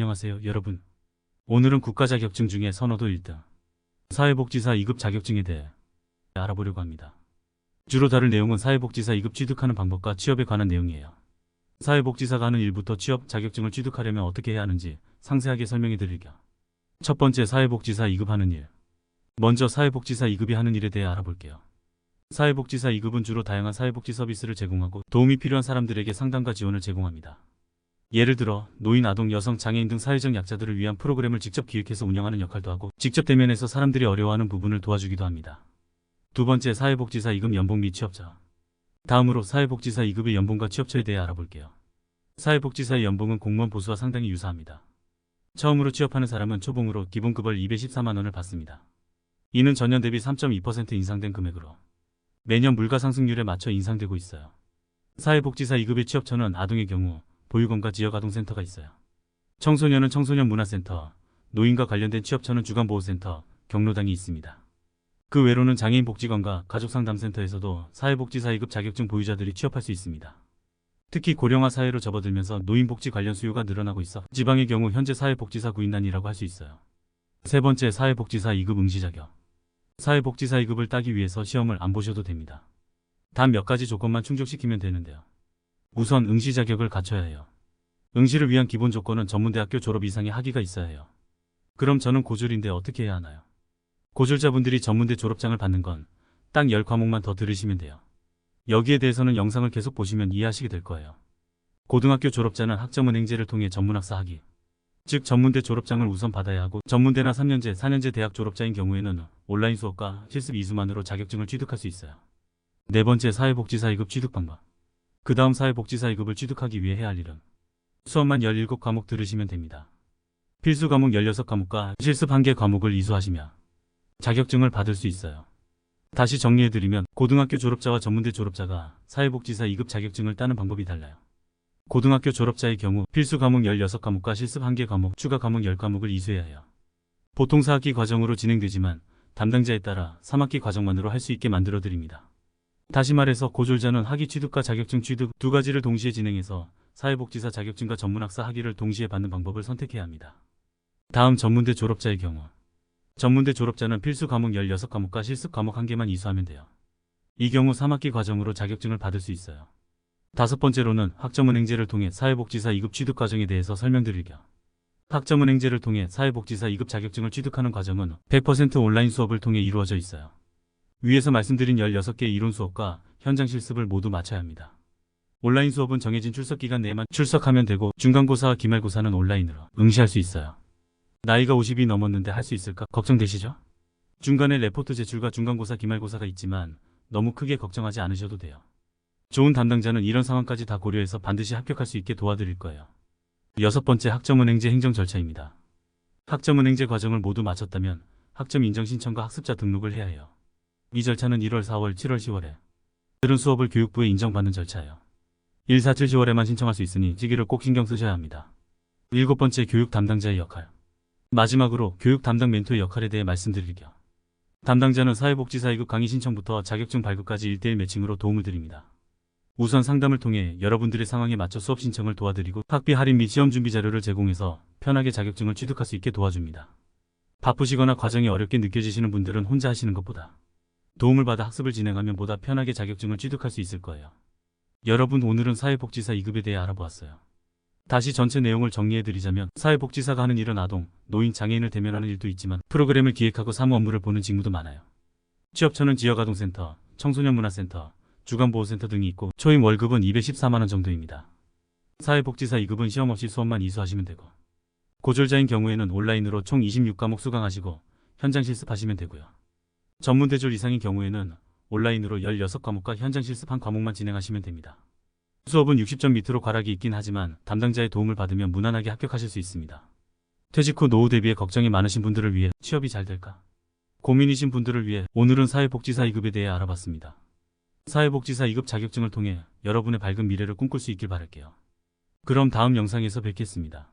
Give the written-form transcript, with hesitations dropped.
안녕하세요, 여러분. 오늘은 국가 자격증 중에 선호도 1등, 사회복지사 2급 자격증에 대해 알아보려고 합니다. 주로 다룰 내용은 사회복지사 2급 취득하는 방법과 취업에 관한 내용이에요. 사회복지사가 하는 일부터 취업 자격증을 취득하려면 어떻게 해야 하는지 상세하게 설명해 드릴게요. 첫 번째, 사회복지사 2급 하는 일. 먼저 사회복지사 2급이 하는 일에 대해 알아볼게요. 사회복지사 2급은 주로 다양한 사회복지 서비스를 제공하고 도움이 필요한 사람들에게 상담과 지원을 제공합니다. 예를 들어 노인, 아동, 여성, 장애인 등 사회적 약자들을 위한 프로그램을 직접 기획해서 운영하는 역할도 하고 직접 대면해서 사람들이 어려워하는 부분을 도와주기도 합니다. 두 번째, 사회복지사 2급 연봉 및 취업처. 다음으로 사회복지사 2급의 연봉과 취업처에 대해 알아볼게요. 사회복지사의 연봉은 공무원 보수와 상당히 유사합니다. 처음으로 취업하는 사람은 초봉으로 기본급을 214만 원을 받습니다. 이는 전년 대비 3.2% 인상된 금액으로 매년 물가 상승률에 맞춰 인상되고 있어요. 사회복지사 2급의 취업처는 아동의 경우 보육원과 지역아동센터가 있어요. 청소년은 청소년 문화센터, 노인과 관련된 취업처는 주간보호센터, 경로당이 있습니다. 그 외로는 장애인복지관과 가족상담센터에서도 사회복지사 2급 자격증 보유자들이 취업할 수 있습니다. 특히 고령화 사회로 접어들면서 노인복지 관련 수요가 늘어나고 있어 지방의 경우 현재 사회복지사 구인난이라고 할 수 있어요. 세 번째, 사회복지사 2급 응시 자격. 사회복지사 2급을 따기 위해서 시험을 안 보셔도 됩니다. 단 몇 가지 조건만 충족시키면 되는데요. 우선 응시 자격을 갖춰야 해요. 응시를 위한 기본 조건은 전문대학교 졸업 이상의 학위가 있어야 해요. 그럼 저는 고졸인데 어떻게 해야 하나요? 고졸자분들이 전문대 졸업장을 받는 건 딱 10과목만 더 들으시면 돼요. 여기에 대해서는 영상을 계속 보시면 이해하시게 될 거예요. 고등학교 졸업자는 학점은행제를 통해 전문학사 학위, 즉 전문대 졸업장을 우선 받아야 하고, 전문대나 3년제, 4년제 대학 졸업자인 경우에는 온라인 수업과 실습 이수만으로 자격증을 취득할 수 있어요. 네 번째, 사회복지사 2급 취득 방법. 그 다음 사회복지사 2급을 취득하기 위해 해야 할 일은 수업만 17과목 들으시면 됩니다. 필수 과목 16과목과 실습 1개 과목을 이수하시며 자격증을 받을 수 있어요. 다시 정리해드리면 고등학교 졸업자와 전문대 졸업자가 사회복지사 2급 자격증을 따는 방법이 달라요. 고등학교 졸업자의 경우 필수 과목 16과목과 실습 1개 과목, 추가 과목 10과목을 이수해야 해요. 보통 4학기 과정으로 진행되지만 담당자에 따라 3학기 과정만으로 할 수 있게 만들어드립니다. 다시 말해서 고졸자는 학위 취득과 자격증 취득 두 가지를 동시에 진행해서 사회복지사 자격증과 전문학사 학위를 동시에 받는 방법을 선택해야 합니다. 다음, 전문대 졸업자의 경우. 전문대 졸업자는 필수 과목 16과목과 실습 과목 1개만 이수하면 돼요. 이 경우 3학기 과정으로 자격증을 받을 수 있어요. 다섯 번째로는 학점은행제를 통해 사회복지사 2급 취득 과정에 대해서 설명드릴게요. 학점은행제를 통해 사회복지사 2급 자격증을 취득하는 과정은 100% 온라인 수업을 통해 이루어져 있어요. 위에서 말씀드린 16개의 이론 수업과 현장 실습을 모두 마쳐야 합니다. 온라인 수업은 정해진 출석 기간 내에만 출석하면 되고, 중간고사와 기말고사는 온라인으로 응시할 수 있어요. 나이가 50이 넘었는데 할 수 있을까 걱정되시죠? 중간에 레포트 제출과 중간고사, 기말고사가 있지만 너무 크게 걱정하지 않으셔도 돼요. 좋은 담당자는 이런 상황까지 다 고려해서 반드시 합격할 수 있게 도와드릴 거예요. 여섯 번째, 학점은행제 행정 절차입니다. 학점은행제 과정을 모두 마쳤다면 학점 인정 신청과 학습자 등록을 해야 해요. 이 절차는 1월, 4월, 7월, 10월에 들은 수업을 교육부에 인정받는 절차예요. 1, 4, 7, 10월에만 신청할 수 있으니 시기를 꼭 신경 쓰셔야 합니다. 일곱 번째, 교육 담당자의 역할. 마지막으로 교육 담당 멘토의 역할에 대해 말씀드릴게요. 담당자는 사회복지사 2급 강의 신청부터 자격증 발급까지 1:1 매칭으로 도움을 드립니다. 우선 상담을 통해 여러분들의 상황에 맞춰 수업 신청을 도와드리고, 학비 할인 및 시험 준비 자료를 제공해서 편하게 자격증을 취득할 수 있게 도와줍니다. 바쁘시거나 과정이 어렵게 느껴지시는 분들은 혼자 하시는 것보다 도움을 받아 학습을 진행하면 보다 편하게 자격증을 취득할 수 있을 거예요. 여러분, 오늘은 사회복지사 2급에 대해 알아보았어요. 다시 전체 내용을 정리해드리자면, 사회복지사가 하는 일은 아동, 노인, 장애인을 대면하는 일도 있지만 프로그램을 기획하고 사무 업무를 보는 직무도 많아요. 취업처는 지역아동센터, 청소년문화센터, 주간보호센터 등이 있고, 초임 월급은 214만 원 정도입니다. 사회복지사 2급은 시험 없이 수업만 이수하시면 되고, 고졸자인 경우에는 온라인으로 총 26과목 수강하시고 현장 실습하시면 되고요. 전문대졸 이상인 경우에는 온라인으로 16과목과 현장 실습 1과목만 진행하시면 됩니다. 수업은 60점 밑으로 과락이 있긴 하지만 담당자의 도움을 받으면 무난하게 합격하실 수 있습니다. 퇴직 후 노후 대비에 걱정이 많으신 분들을 위해 취업이 잘 될까 고민이신 분들을 위해 오늘은 사회복지사 2급에 대해 알아봤습니다. 사회복지사 2급 자격증을 통해 여러분의 밝은 미래를 꿈꿀 수 있길 바랄게요. 그럼 다음 영상에서 뵙겠습니다.